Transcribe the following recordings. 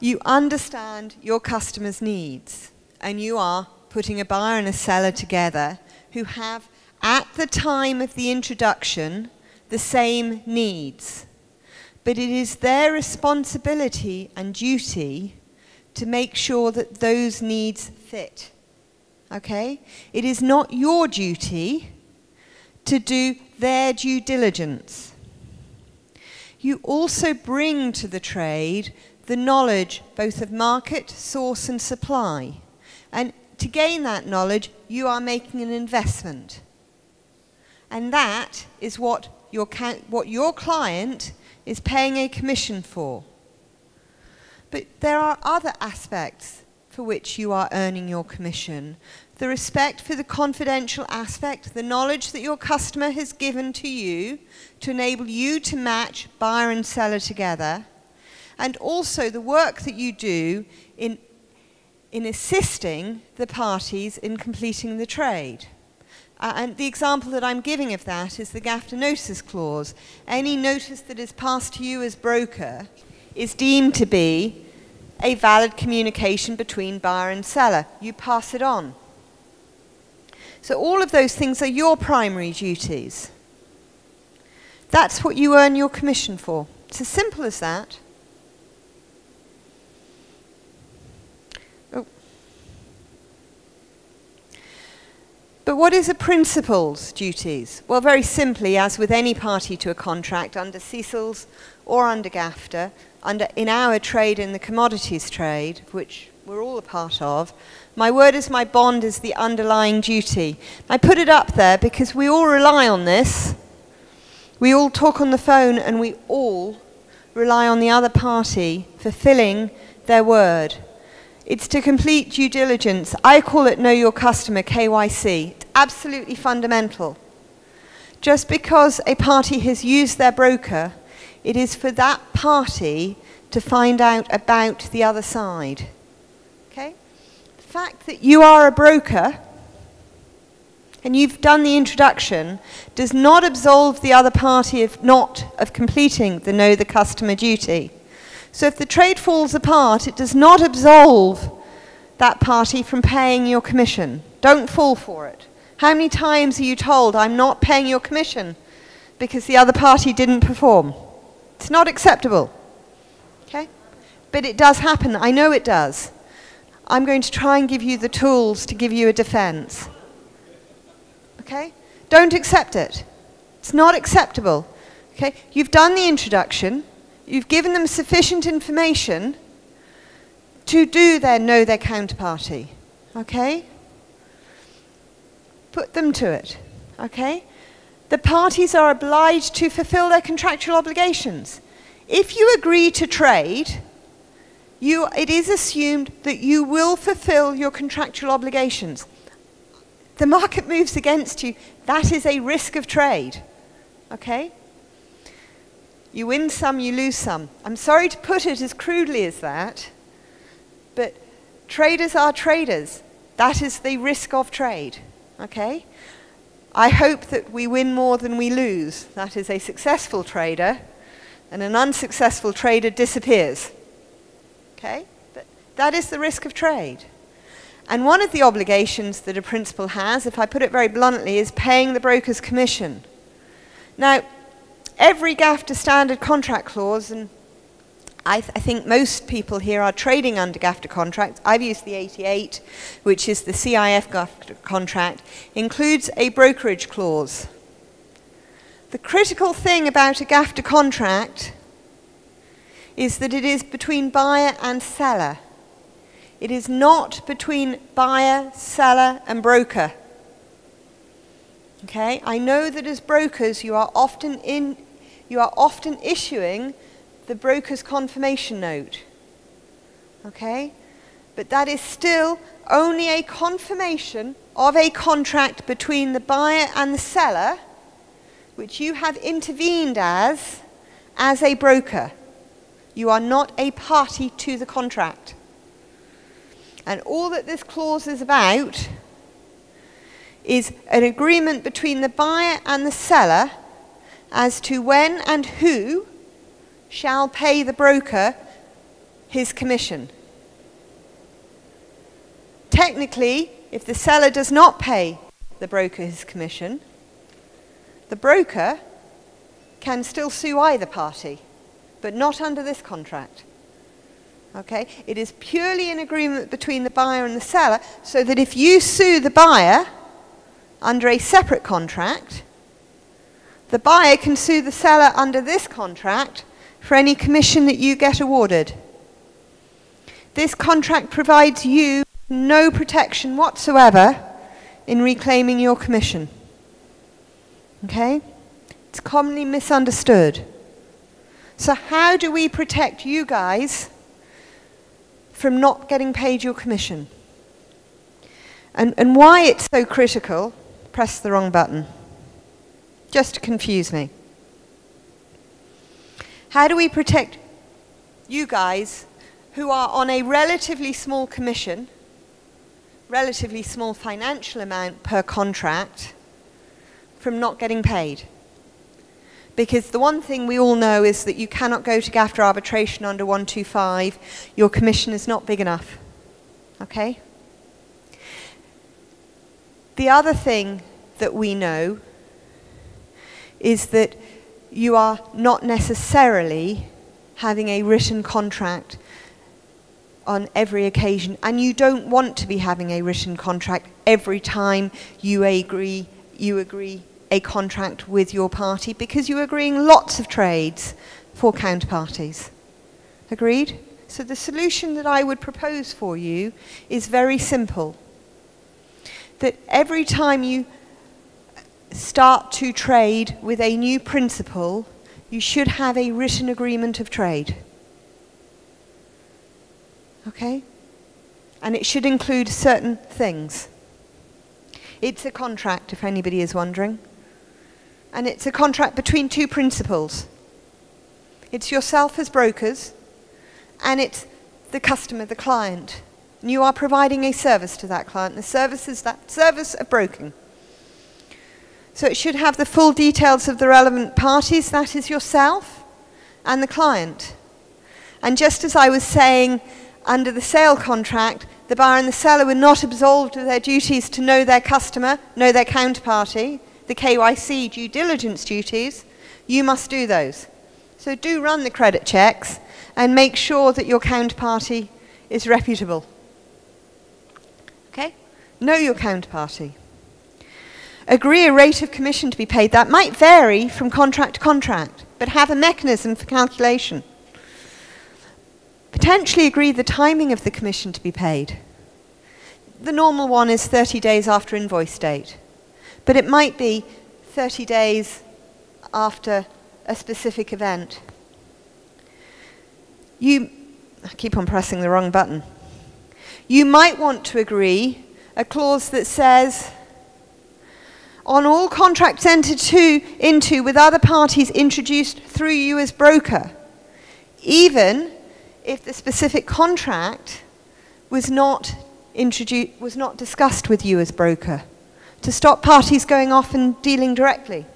you understand your customer's needs, and you are putting a buyer and a seller together who have, at the time of the introduction, the same needs. But it is their responsibility and duty to make sure that those needs fit. Okay? It is not your duty to do their due diligence. You also bring to the trade the knowledge both of market, source and supply. And to gain that knowledge, you are making an investment. And that is what your client is paying a commission for. But there are other aspects for which you are earning your commission. The respect for the confidential aspect, the knowledge that your customer has given to you to enable you to match buyer and seller together, and also the work that you do in assisting the parties in completing the trade. And the example that I'm giving of that is the GAFTA notice clause. Any notice that is passed to you as broker is deemed to be a valid communication between buyer and seller. You pass it on. So all of those things are your primary duties. That's what you earn your commission for. It's as simple as that. But what is a principal's duties? Well, very simply, as with any party to a contract, under CICILS or under GAFTA, in our trade, in the commodities trade, which we're all a part of, my word is my bond is the underlying duty. I put it up there because we all rely on this. We all talk on the phone and we all rely on the other party fulfilling their word. It's to complete due diligence. I call it Know Your Customer, KYC. It's absolutely fundamental. Just because a party has used their broker, it is for that party to find out about the other side. Okay? The fact that you are a broker and you've done the introduction does not absolve the other party of completing the Know the Customer duty. So if the trade falls apart, it does not absolve that party from paying your commission. Don't fall for it. How many times are you told, I'm not paying your commission because the other party didn't perform? It's not acceptable. Okay? But it does happen. I know it does. I'm going to try and give you the tools to give you a defense. Okay? Don't accept it. It's not acceptable. Okay? You've done the introduction. You've given them sufficient information to know their counterparty. Okay? Put them to it. Okay? The parties are obliged to fulfill their contractual obligations. If you agree to trade, it is assumed that you will fulfill your contractual obligations. The market moves against you. That is a risk of trade. Okay? You win some, you lose some. I'm sorry to put it as crudely as that, but traders are traders. That is the risk of trade. Okay? I hope that we win more than we lose. That is a successful trader, and an unsuccessful trader disappears. Okay? But that is the risk of trade. And one of the obligations that a principal has, if I put it very bluntly, is paying the broker's commission. Now, every GAFTA standard contract clause, and I think most people here are trading under GAFTA contracts. I've used the 88, which is the CIF GAFTA contract, includes a brokerage clause. The critical thing about a GAFTA contract is that it is between buyer and seller. It is not between buyer, seller, and broker. Okay? I know that as brokers you are often issuing the broker's confirmation note. Okay? But that is still only a confirmation of a contract between the buyer and the seller, which you have intervened as a broker. You are not a party to the contract. And all that this clause is about is an agreement between the buyer and the seller as to when and who shall pay the broker his commission. Technically, if the seller does not pay the broker his commission, the broker can still sue either party, but not under this contract. Okay? It is purely an agreement between the buyer and the seller, so that if you sue the buyer under a separate contract, the buyer can sue the seller under this contract for any commission that you get awarded. This contract provides you no protection whatsoever in reclaiming your commission. Okay? It's commonly misunderstood. So how do we protect you guys from not getting paid your commission? And why it's so critical, press the wrong button, just to confuse me. How do we protect you guys who are on a relatively small commission, relatively small financial amount per contract, from not getting paid? Because the one thing we all know is that you cannot go to GAFTA arbitration under 125. Your commission is not big enough. Okay? The other thing that we know is that you are not necessarily having a written contract on every occasion, and you don't want to be having a written contract every time you agree a contract with your party, because you're agreeing lots of trades for counterparties. Agreed? So the solution that I would propose for you is very simple. That every time you start to trade with a new principal, you should have a written agreement of trade. Okay? And it should include certain things. It's a contract, if anybody is wondering. And it's a contract between two principals. It's yourself as brokers, and it's the customer, the client. And you are providing a service to that client. The service is that service of broking. So it should have the full details of the relevant parties, that is yourself and the client. And just as I was saying, under the sale contract, the buyer and the seller were not absolved of their duties to know their customer, know their counterparty, the KYC due diligence duties. You must do those. So do run the credit checks and make sure that your counterparty is reputable. Okay? Know your counterparty. Agree a rate of commission to be paid. That might vary from contract to contract, but have a mechanism for calculation. Potentially agree the timing of the commission to be paid. The normal one is 30 days after invoice date, but it might be 30 days after a specific event. I keep on pressing the wrong button. You might want to agree a clause that says, on all contracts entered into with other parties introduced through you as broker, even if the specific contract was not discussed with you as broker, to stop parties going off and dealing directly.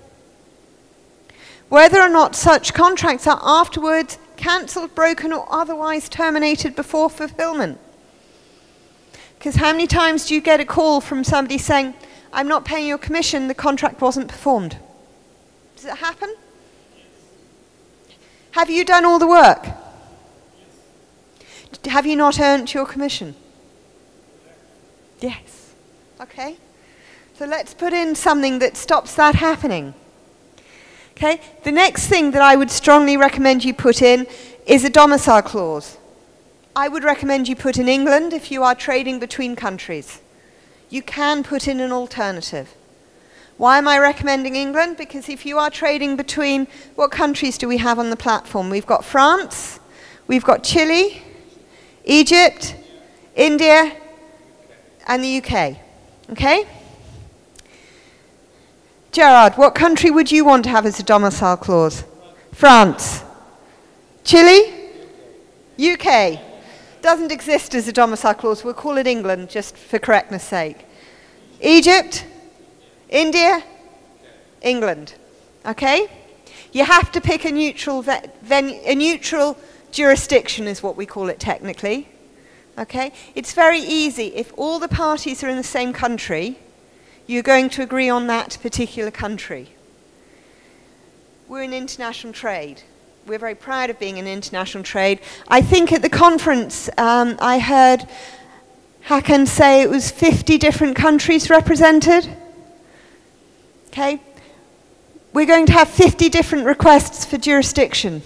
Whether or not such contracts are afterwards cancelled, broken, or otherwise terminated before fulfillment. Because how many times do you get a call from somebody saying, I'm not paying your commission, the contract wasn't performed? Does it happen? Yes. Have you done all the work? Yes. Have you not earned your commission? Yes. Okay. So let's put in something that stops that happening. Okay. The next thing that I would strongly recommend you put in is a domicile clause. I would recommend you put in England if you are trading between countries. You can put in an alternative. Why am I recommending England? Because if you are trading between, what countries do we have on the platform? We've got France, we've got Chile, Egypt, India, and the UK. Okay? Gerard, what country would you want to have as a domicile clause? France. Chile? UK. Doesn't exist as a domicile clause. We'll call it England just for correctness sake. Egypt? India? England. Okay? You have to pick a neutral jurisdiction is what we call it technically. Okay? It's very easy. If all the parties are in the same country, you're going to agree on that particular country. We're in international trade. We're very proud of being in international trade. I think at the conference, I heard Hakan say it was 50 different countries represented. Okay? We're going to have 50 different requests for jurisdiction.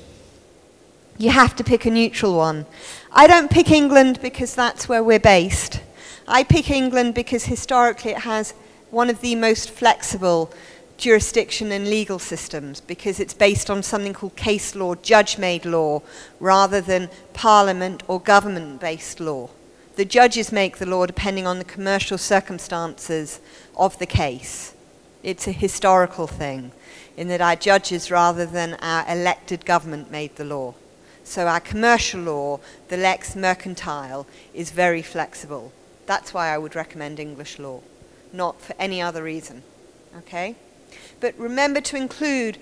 You have to pick a neutral one. I don't pick England because that's where we're based. I pick England because historically it has one of the most flexible jurisdiction and legal systems, because it's based on something called case law, judge-made law, rather than parliament or government-based law. The judges make the law depending on the commercial circumstances of the case. It's a historical thing, in that our judges, rather than our elected government, made the law. So our commercial law, the lex mercantile, is very flexible. That's why I would recommend English law, not for any other reason. Okay? But remember to include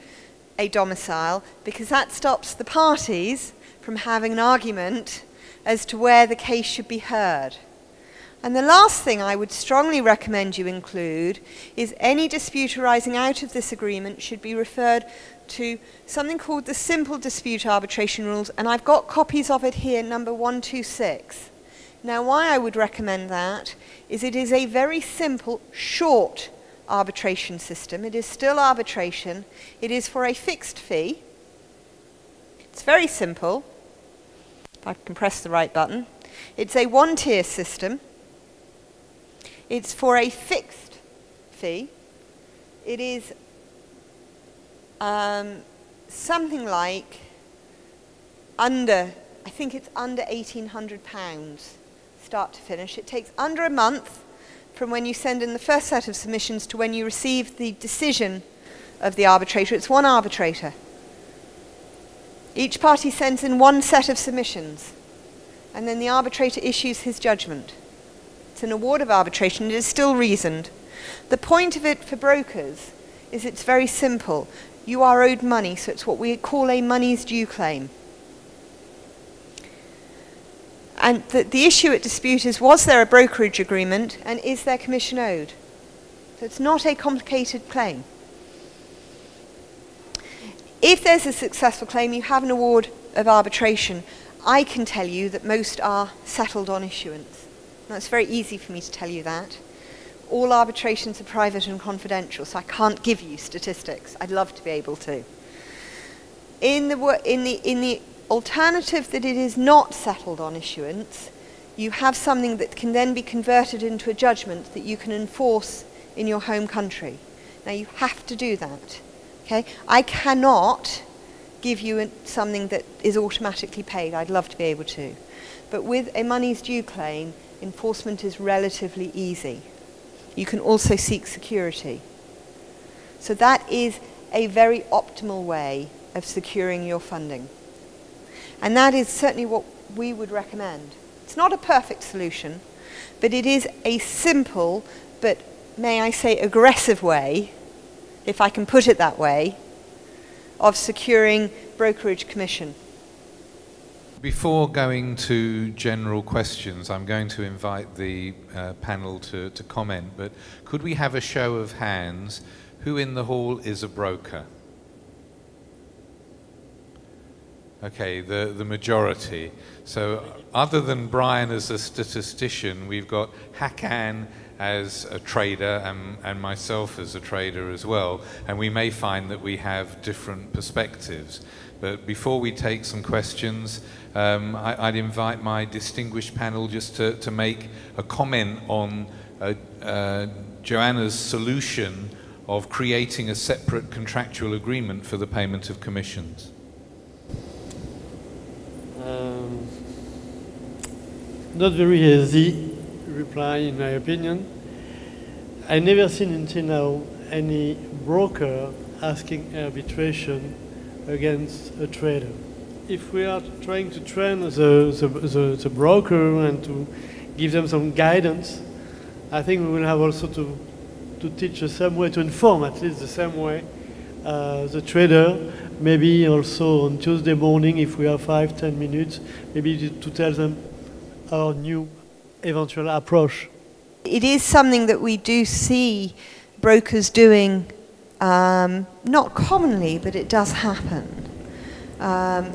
a domicile, because that stops the parties from having an argument as to where the case should be heard. And the last thing I would strongly recommend you include is any dispute arising out of this agreement should be referred to something called the Simple Dispute Arbitration Rules, and I've got copies of it here, number 126. Now, why I would recommend that is it is a very simple, short arbitration system. It is still arbitration. It is for a fixed fee. It's very simple. If I can press the right button. It's a one-tier system. It's for a fixed fee. It is something like I think it's under £1,800 start to finish. It takes under a month from when you send in the first set of submissions to when you receive the decision of the arbitrator. It's one arbitrator. Each party sends in one set of submissions, and then the arbitrator issues his judgment. It's an award of arbitration. It is still reasoned. The point of it for brokers is it's very simple. You are owed money, so it's what we call a money's due claim. And the issue at dispute is, was there a brokerage agreement, and is there commission owed? So it's not a complicated claim. If there's a successful claim, you have an award of arbitration. I can tell you that most are settled on issuance. Now, it's very easy for me to tell you that. All arbitrations are private and confidential, so I can't give you statistics. I'd love to be able to. In the alternative that it is not settled on issuance, you have something that can then be converted into a judgment that you can enforce in your home country. Now, you have to do that. Okay? I cannot give you something that is automatically paid. I'd love to be able to. But with a money's due claim, enforcement is relatively easy. You can also seek security. So that is a very optimal way of securing your funding. And that is certainly what we would recommend. It's not a perfect solution, but it is a simple, but may I say aggressive way, if I can put it that way, of securing brokerage commission. Before going to general questions, I'm going to invite the panel to comment, but could we have a show of hands? Who in the hall is a broker? Okay, the majority. So other than Brian as a statistician, we've got Hakan as a trader and myself as a trader as well, and we may find that we have different perspectives. But before we take some questions, I'd invite my distinguished panel just to make a comment on Joanna's solution of creating a separate contractual agreement for the payment of commissions. Not very easy reply, in my opinion. I never seen until now any broker asking arbitration against a trader. If we are trying to train the broker and to give them some guidance, I think we will have also to teach the same way, to inform at least the same way the trader maybe also on Tuesday morning, if we have 5-10 minutes, maybe to tell them our new eventual approach. It is something that we do see brokers doing, not commonly, but it does happen.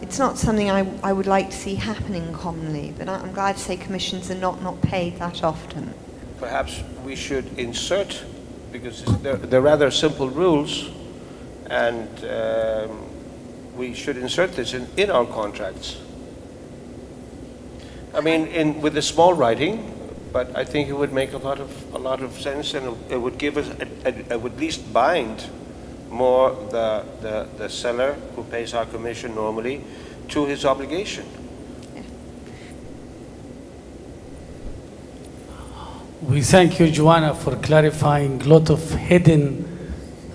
It's not something I would like to see happening commonly, but I'm glad to say commissions are not paid that often. Perhaps we should insert, because they're rather simple rules, and we should insert this in our contracts. I mean, with the small writing, but I think it would make a lot of sense, and it would give us, it would at least bind more the seller who pays our commission normally to his obligation. We thank you, Joanna, for clarifying a lot of hidden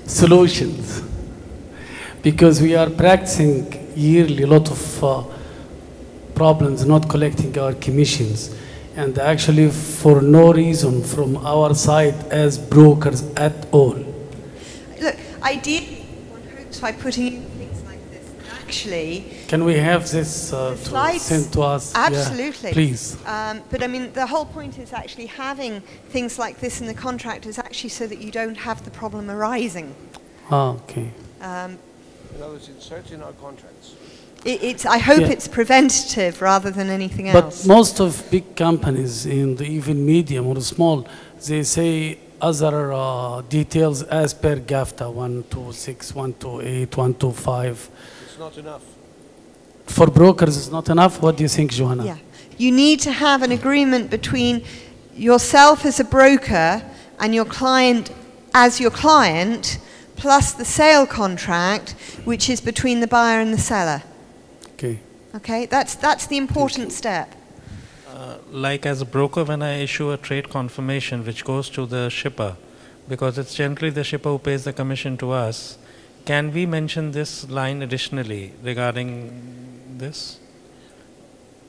solutions, because we are practicing yearly a lot of problems not collecting our commissions, and actually for no reason from our side as brokers at all. Look, ideally, one hopes by putting in things like this, actually... Can we have this to send to us? Absolutely. Yeah, please. But I mean, the whole point is actually having things like this in the contract is actually so that you don't have the problem arising. Ah, okay. In other words, insert in our contracts. I hope it's preventative rather than anything else. But most of big companies, in the even medium or small, they say other details as per GAFTA 126, 128, 125. It's not enough. For brokers, it's not enough. What do you think, Joanna? Yeah, you need to have an agreement between yourself as a broker and your client as your client, plus the sale contract, which is between the buyer and the seller. Okay. Okay, that's the important step. Like as a broker, when I issue a trade confirmation which goes to the shipper, because it's generally the shipper who pays the commission to us, can we mention this line additionally regarding this?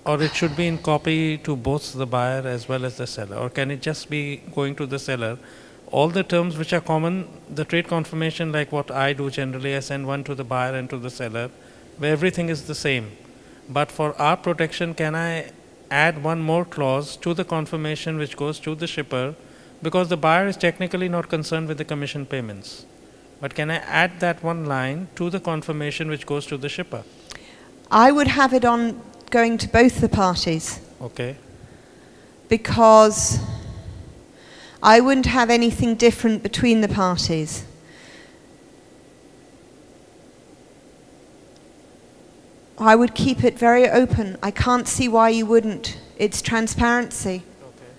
Or it should be in copy to both the buyer as well as the seller? Or can it just be going to the seller? All the terms which are common, the trade confirmation, like what I do generally, I send one to the buyer and to the seller, where everything is the same. But for our protection, can I add one more clause to the confirmation which goes to the shipper, because the buyer is technically not concerned with the commission payments? But can I add that one line to the confirmation which goes to the shipper? I would have it on going to both the parties. Okay. Because I wouldn't have anything different between the parties. I would keep it very open. I can't see why you wouldn't. It's transparency. Okay.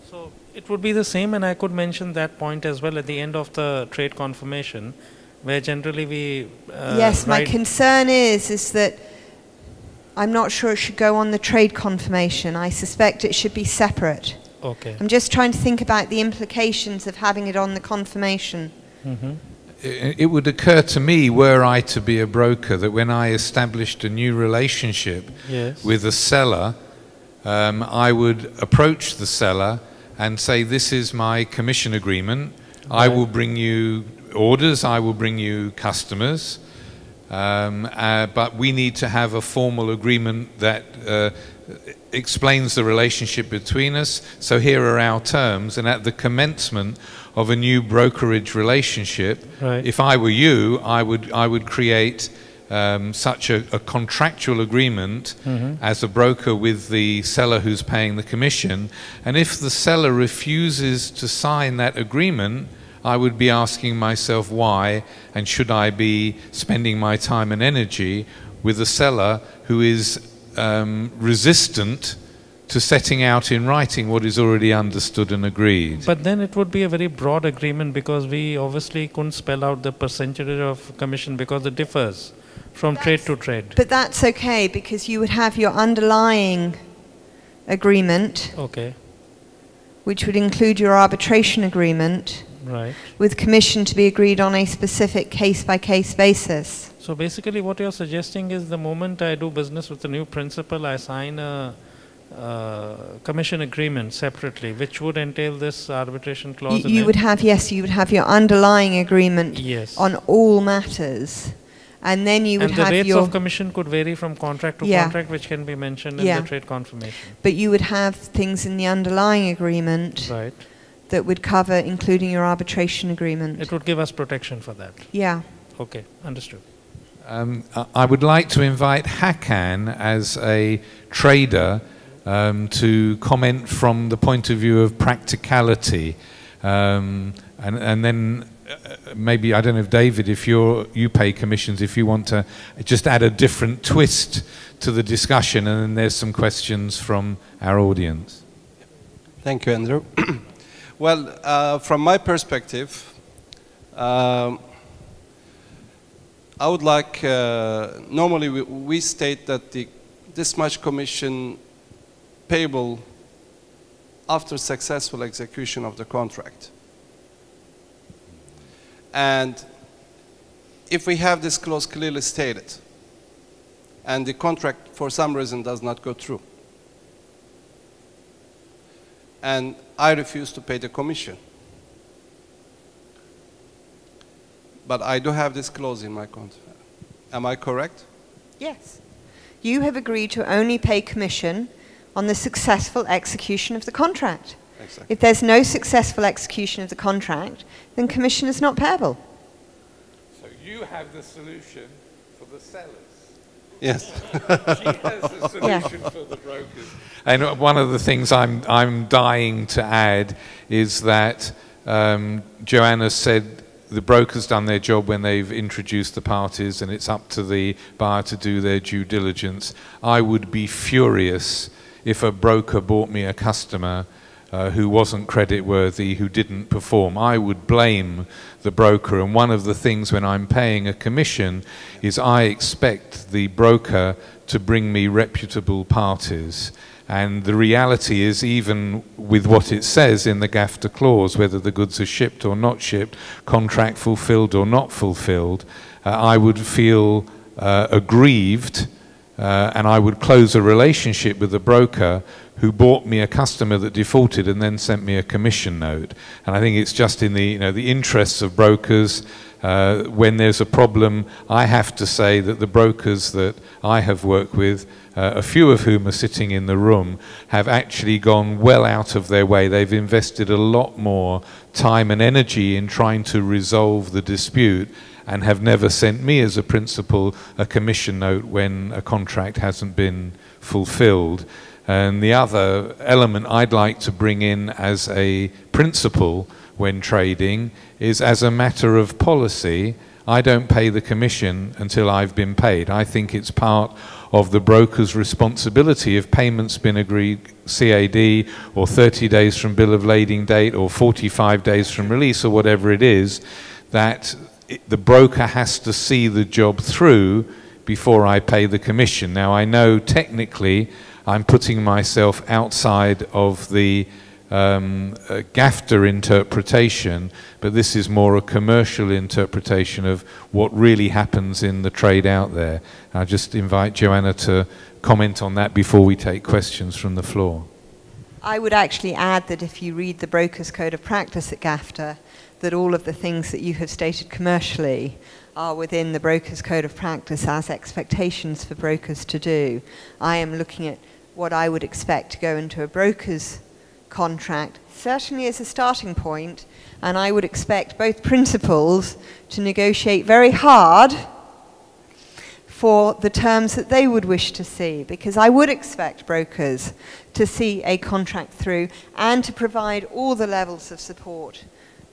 So it would be the same, and I could mention that point as well at the end of the trade confirmation, where generally we yes, my concern is that I'm not sure it should go on the trade confirmation. I suspect it should be separate. Okay. I'm just trying to think about the implications of having it on the confirmation. Mm-hmm. It would occur to me, were I to be a broker, that when I established a new relationship with a seller, I would approach the seller and say, this is my commission agreement. I will bring you orders, I will bring you customers, but we need to have a formal agreement that explains the relationship between us. So here are our terms, and at the commencement of a new brokerage relationship, if I were you, I would create such a contractual agreement as a broker with the seller who's paying the commission. And if the seller refuses to sign that agreement, I would be asking myself why, and should I be spending my time and energy with a seller who is resistant to setting out in writing what is already understood and agreed. But then it would be a very broad agreement, because we obviously couldn't spell out the percentage of commission, because it differs from trade to trade. But that's okay, because you would have your underlying agreement, which would include your arbitration agreement, with commission to be agreed on a specific case-by-case basis. So basically what you're suggesting is, the moment I do business with a new principal, I sign a commission agreement separately, which would entail this arbitration clause in You it? would have, yes, you would have your underlying agreement Yes. on all matters. And then you would And the have rates your... of commission could vary from contract to contract, which can be mentioned in the trade confirmation. But you would have things in the underlying agreement Right. that would cover, including your arbitration agreement. It would give us protection for that. Yeah. Okay, understood. I would like to invite Hakan as a trader to comment from the point of view of practicality. And then maybe, I don't know if David, if you pay commissions, if you want to just add a different twist to the discussion, and then there's some questions from our audience. Thank you, Andrew. Well, from my perspective, I would like, normally we state that this much commission payable after successful execution of the contract. And if we have this clause clearly stated, and the contract for some reason does not go through, and I refuse to pay the commission, but I do have this clause in my contract. Am I correct? Yes. You have agreed to only pay commission on the successful execution of the contract. Exactly. If there's no successful execution of the contract, then commission is not payable. So you have the solution for the sellers. Yes. She has the solution for the brokers. And one of the things I'm dying to add is that Joanna said the broker's done their job when they've introduced the parties, and it's up to the buyer to do their due diligence. I would be furious if a broker bought me a customer who wasn't creditworthy, who didn't perform. I would blame the broker, and one of the things when I'm paying a commission is I expect the broker to bring me reputable parties. And the reality is, even with what it says in the GAFTA clause, whether the goods are shipped or not shipped, contract fulfilled or not fulfilled, I would feel aggrieved, and I would close a relationship with the broker who bought me a customer that defaulted and then sent me a commission note. And I think it's just in the, the interests of brokers. When there's a problem, I have to say that the brokers that I have worked with, a few of whom are sitting in the room, have actually gone well out of their way. They've invested a lot more time and energy in trying to resolve the dispute, and have never sent me as a principal a commission note when a contract hasn't been fulfilled. And the other element I'd like to bring in as a principle when trading is, as a matter of policy, I don't pay the commission until I've been paid. I think it's part of the broker's responsibility. If payment's been agreed CAD, or 30 days from bill of lading date, or 45 days from release, or whatever it is, that the broker has to see the job through before I pay the commission. Now, I know technically I'm putting myself outside of the GAFTA interpretation, but this is more a commercial interpretation of what really happens in the trade out there. I'll just invite Joanna to comment on that before we take questions from the floor. I would actually add that if you read the Broker's Code of Practice at GAFTA, that all of the things that you have stated commercially are within the Broker's Code of Practice as expectations for brokers to do. I am looking at what I would expect to go into a broker's contract, certainly as a starting point, and I would expect both principals to negotiate very hard for the terms that they would wish to see, because I would expect brokers to see a contract through and to provide all the levels of support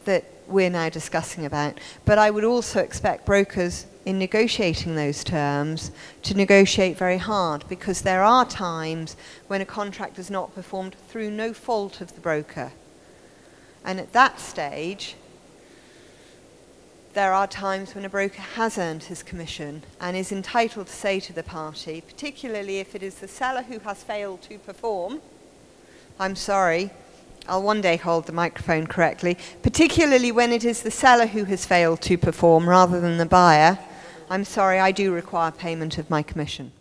that we're now discussing about. But I would also expect brokers, in negotiating those terms, to negotiate very hard, because there are times when a contract is not performed through no fault of the broker. And at that stage, there are times when a broker has earned his commission and is entitled to say to the party, particularly if it is the seller who has failed to perform, I'm sorry, I'll one day hold the microphone correctly, particularly when it is the seller who has failed to perform rather than the buyer, I'm sorry, I do require payment of my commission.